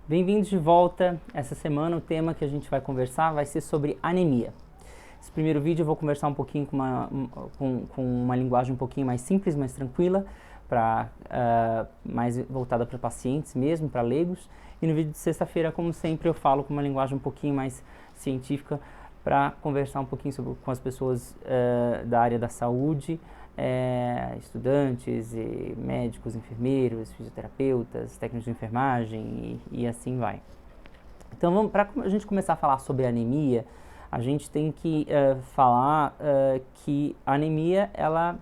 Bem-vindos de volta. Essa semana o tema que a gente vai conversar vai ser sobre anemia. Esse primeiro vídeo eu vou conversar um pouquinho com uma linguagem um pouquinho mais simples, mais tranquila, mais voltada para pacientes mesmo, para leigos. E no vídeo de sexta-feira, como sempre, eu falo com uma linguagem um pouquinho mais científica para conversar um pouquinho com as pessoas da área da saúde, estudantes, e médicos, enfermeiros, fisioterapeutas, técnicos de enfermagem e assim vai. Então, para a gente começar a falar sobre anemia, a gente tem que falar que a anemia, ela,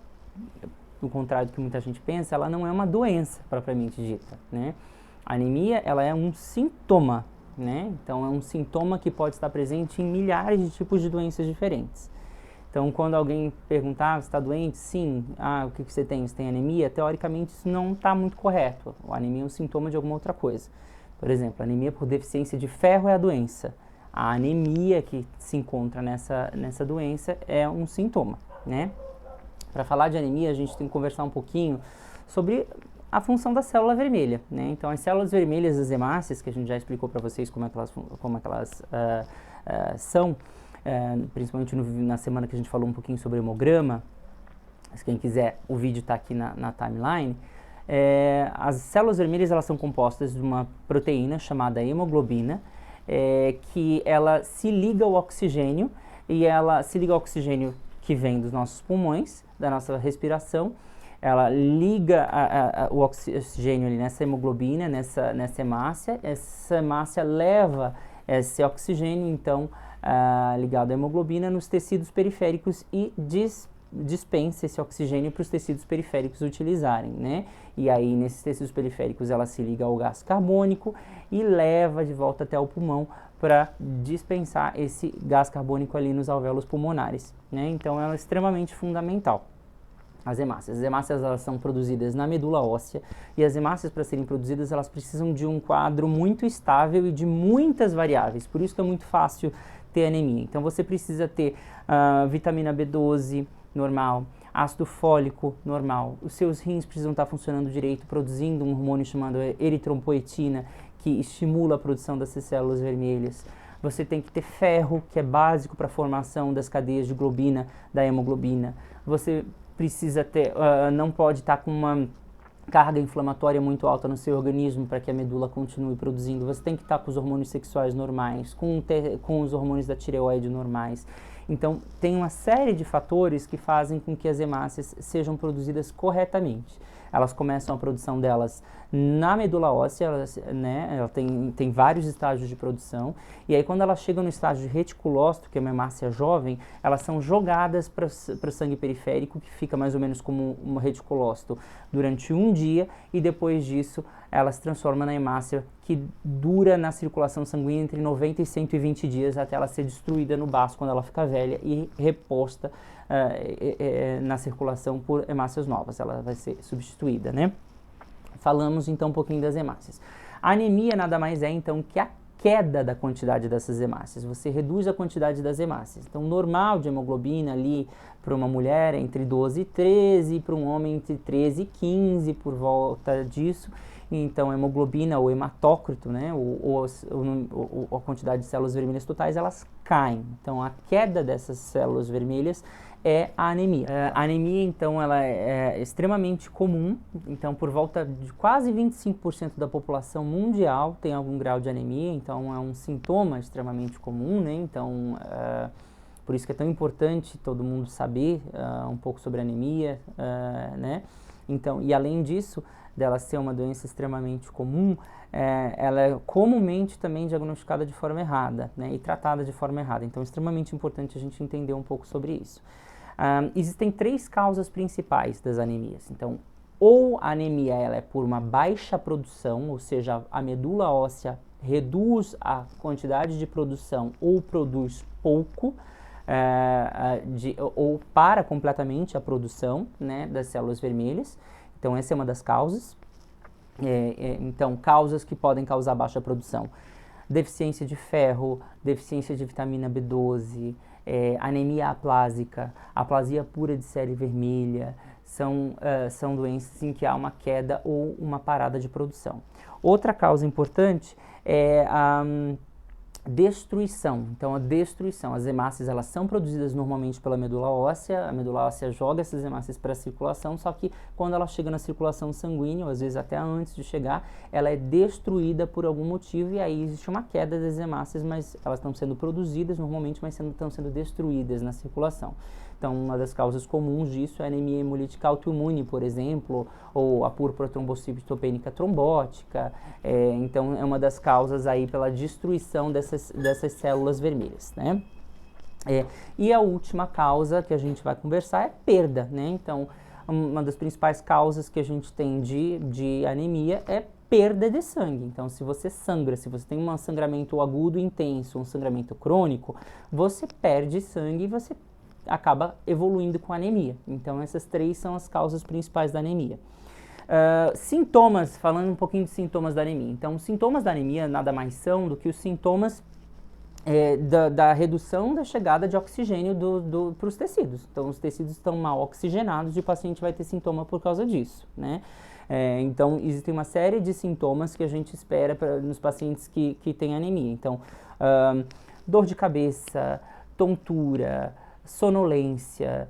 ao contrário do que muita gente pensa, ela não é uma doença propriamente dita, né? A anemia, ela é um sintoma, né? Então, é um sintoma que pode estar presente em milhares de tipos de doenças diferentes. Então, quando alguém perguntar, você está doente? Sim. O que você tem? Você tem anemia? Teoricamente, isso não está muito correto. A anemia é um sintoma de alguma outra coisa. Por exemplo, a anemia por deficiência de ferro é a doença. A anemia que se encontra nessa doença é um sintoma, né? Para falar de anemia, a gente tem que conversar um pouquinho sobre a função da célula vermelha, né? Então, as células vermelhas, as hemácias, que a gente já explicou para vocês como é que elas são, principalmente na semana que a gente falou um pouquinho sobre hemograma. Se quem quiser, o vídeo está aqui na timeline. As células vermelhas, elas são compostas de uma proteína chamada hemoglobina, que ela se liga ao oxigênio, e ela se liga ao oxigênio que vem dos nossos pulmões, da nossa respiração. Ela liga o oxigênio ali nessa hemoglobina, nessa hemácia. Essa hemácia leva esse oxigênio, então, ligado à hemoglobina, nos tecidos periféricos e dispensa esse oxigênio para os tecidos periféricos utilizarem, né? E aí, nesses tecidos periféricos, ela se liga ao gás carbônico e leva de volta até o pulmão para dispensar esse gás carbônico ali nos alvéolos pulmonares, né? Então, ela é extremamente fundamental. As hemácias elas são produzidas na medula óssea, e as hemácias, para serem produzidas, elas precisam de um quadro muito estável e de muitas variáveis, por isso que é muito fácil ter anemia. Então, você precisa ter vitamina B12 normal, ácido fólico normal, os seus rins precisam estar funcionando direito, produzindo um hormônio chamado eritropoetina, que estimula a produção dessas células vermelhas. Você tem que ter ferro, que é básico para a formação das cadeias de globina, da hemoglobina. Você precisa ter, não pode estar com uma carga inflamatória muito alta no seu organismo para que a medula continue produzindo. Você tem que estar com os hormônios sexuais normais, com os hormônios da tireoide normais. Então, tem uma série de fatores que fazem com que as hemácias sejam produzidas corretamente. Elas começam a produção delas na medula óssea, ela tem vários estágios de produção, e aí quando elas chegam no estágio de reticulócito, que é uma hemácia jovem, elas são jogadas para o sangue periférico, que fica mais ou menos como um reticulócito durante um dia, e depois disso ela se transforma na hemácia, que dura na circulação sanguínea entre 90 e 120 dias até ela ser destruída no baço quando ela fica velha e reposta na circulação por hemácias novas. Ela vai ser substituída, né? Falamos então um pouquinho das hemácias. A anemia nada mais é então que a queda da quantidade dessas hemácias. Você reduz a quantidade das hemácias. Então, normal de hemoglobina ali para uma mulher é entre 12 e 13, para um homem entre 13 e 15, por volta disso. Então, a hemoglobina ou hematócrito, né, a quantidade de células vermelhas totais, elas caem. Então, a queda dessas células vermelhas é a anemia. A anemia, então, ela é extremamente comum. Então, por volta de quase 25% da população mundial tem algum grau de anemia. Então, é um sintoma extremamente comum, né? Então, por isso que é tão importante todo mundo saber um pouco sobre anemia, né? Então, e além disso, dela ser uma doença extremamente comum, ela é comumente também diagnosticada de forma errada, né, e tratada de forma errada. Então, é extremamente importante a gente entender um pouco sobre isso. Existem 3 causas principais das anemias. Então, ou a anemia ela é por uma baixa produção, ou seja, a medula óssea reduz a quantidade de produção ou produz pouco, ou para completamente a produção, né, das células vermelhas. Então, essa é uma das causas. Então, causas que podem causar baixa produção: deficiência de ferro, deficiência de vitamina B12, anemia aplásica, aplasia pura de série vermelha, são doenças em que há uma queda ou uma parada de produção. Outra causa importante é a destruição. Então, a destruição, as hemácias, elas são produzidas normalmente pela medula óssea, a medula óssea joga essas hemácias para a circulação, só que quando ela chega na circulação sanguínea, ou às vezes até antes de chegar, ela é destruída por algum motivo e aí existe uma queda das hemácias, mas elas estão sendo produzidas normalmente, mas estão sendo destruídas na circulação. Então, uma das causas comuns disso é a anemia hemolítica autoimune, por exemplo, ou a púrpura trombocitopênica trombótica. Então, é uma das causas aí pela destruição dessas células vermelhas, né? E a última causa que a gente vai conversar é perda, né? Então, uma das principais causas que a gente tem de anemia é perda de sangue. Então, se você sangra, se você tem um sangramento agudo intenso, um sangramento crônico, você perde sangue e você acaba evoluindo com anemia. Então, essas três são as causas principais da anemia. Sintomas, falando um pouquinho de sintomas da anemia. Então, os sintomas da anemia nada mais são do que os sintomas da redução da chegada de oxigênio para os tecidos. Então, os tecidos estão mal oxigenados e o paciente vai ter sintoma por causa disso, né? Então, existem uma série de sintomas que a gente espera nos pacientes que têm anemia. Então, dor de cabeça, tontura, sonolência,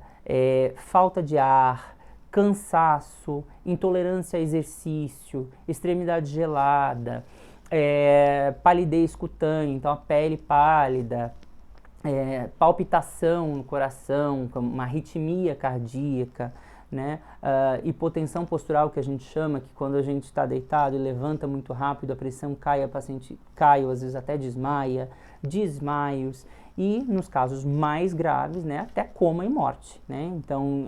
falta de ar, cansaço, intolerância a exercício, extremidade gelada, palidez cutânea, então a pele pálida, palpitação no coração, uma arritmia cardíaca, né? Hipotensão postural, que a gente chama, que quando a gente está deitado e levanta muito rápido, a pressão cai, a paciente cai ou às vezes até desmaia, desmaios, e nos casos mais graves, né, até coma e morte, né? Então,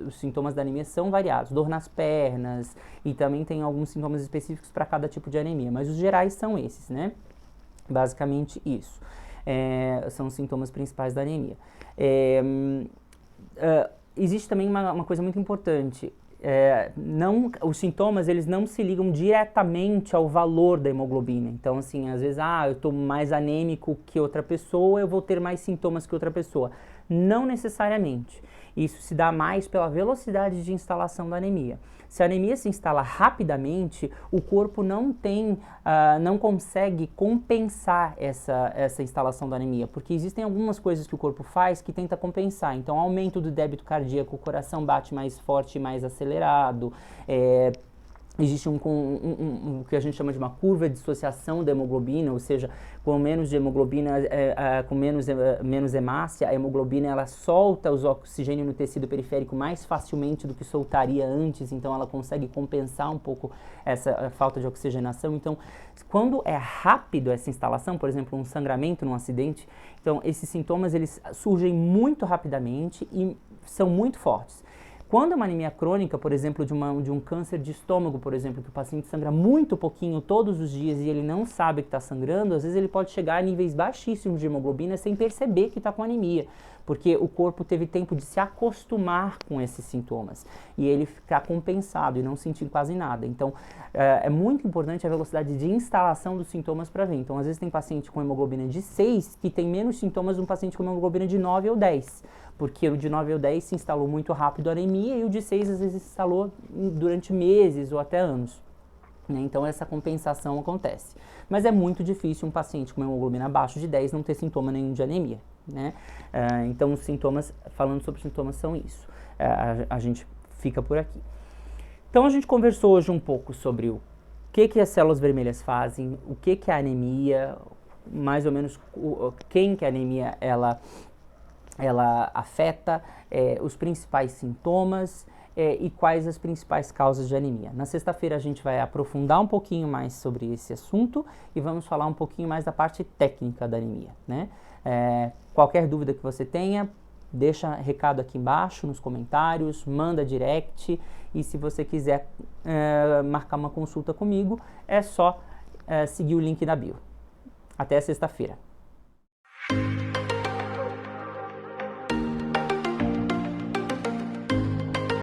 os sintomas da anemia são variados, dor nas pernas, e também tem alguns sintomas específicos para cada tipo de anemia, mas os gerais são esses, né? Basicamente isso. São os sintomas principais da anemia. Existe também uma coisa muito importante. Os sintomas, eles não se ligam diretamente ao valor da hemoglobina. Então, assim, às vezes, eu estou mais anêmico que outra pessoa, eu vou ter mais sintomas que outra pessoa. Não necessariamente. Isso se dá mais pela velocidade de instalação da anemia. Se a anemia se instala rapidamente, o corpo não consegue compensar essa instalação da anemia, porque existem algumas coisas que o corpo faz que tenta compensar. Então, aumento do débito cardíaco, o coração bate mais forte e mais acelerado, existe o que a gente chama de uma curva de dissociação da hemoglobina, ou seja, com menos de hemoglobina, com menos hemácia, a hemoglobina ela solta os oxigênio no tecido periférico mais facilmente do que soltaria antes, então ela consegue compensar um pouco essa falta de oxigenação. Então, quando é rápido essa instalação, por exemplo, um sangramento num acidente, então esses sintomas eles surgem muito rapidamente e são muito fortes. Quando é uma anemia crônica, por exemplo, de um câncer de estômago, por exemplo, que o paciente sangra muito pouquinho todos os dias e ele não sabe que está sangrando, às vezes ele pode chegar a níveis baixíssimos de hemoglobina sem perceber que está com anemia, porque o corpo teve tempo de se acostumar com esses sintomas e ele ficar compensado e não sentir quase nada. Então, é muito importante a velocidade de instalação dos sintomas para ver. Então, às vezes tem paciente com hemoglobina de 6 que tem menos sintomas de um paciente com hemoglobina de 9 ou 10. Porque o de 9 ou 10 se instalou muito rápido a anemia e o de 6 às vezes se instalou durante meses ou até anos. Né? Então essa compensação acontece. Mas é muito difícil um paciente com hemoglobina abaixo de 10 não ter sintoma nenhum de anemia. Né? Então os sintomas, falando sobre sintomas, são isso. A gente fica por aqui. Então a gente conversou hoje um pouco sobre o que as células vermelhas fazem, o que é a anemia, mais ou menos quem que a anemia ela afeta, os principais sintomas e quais as principais causas de anemia. Na sexta-feira a gente vai aprofundar um pouquinho mais sobre esse assunto e vamos falar um pouquinho mais da parte técnica da anemia, né? Qualquer dúvida que você tenha, deixa recado aqui embaixo nos comentários, manda direct e se você quiser marcar uma consulta comigo, é só seguir o link da bio. Até sexta-feira.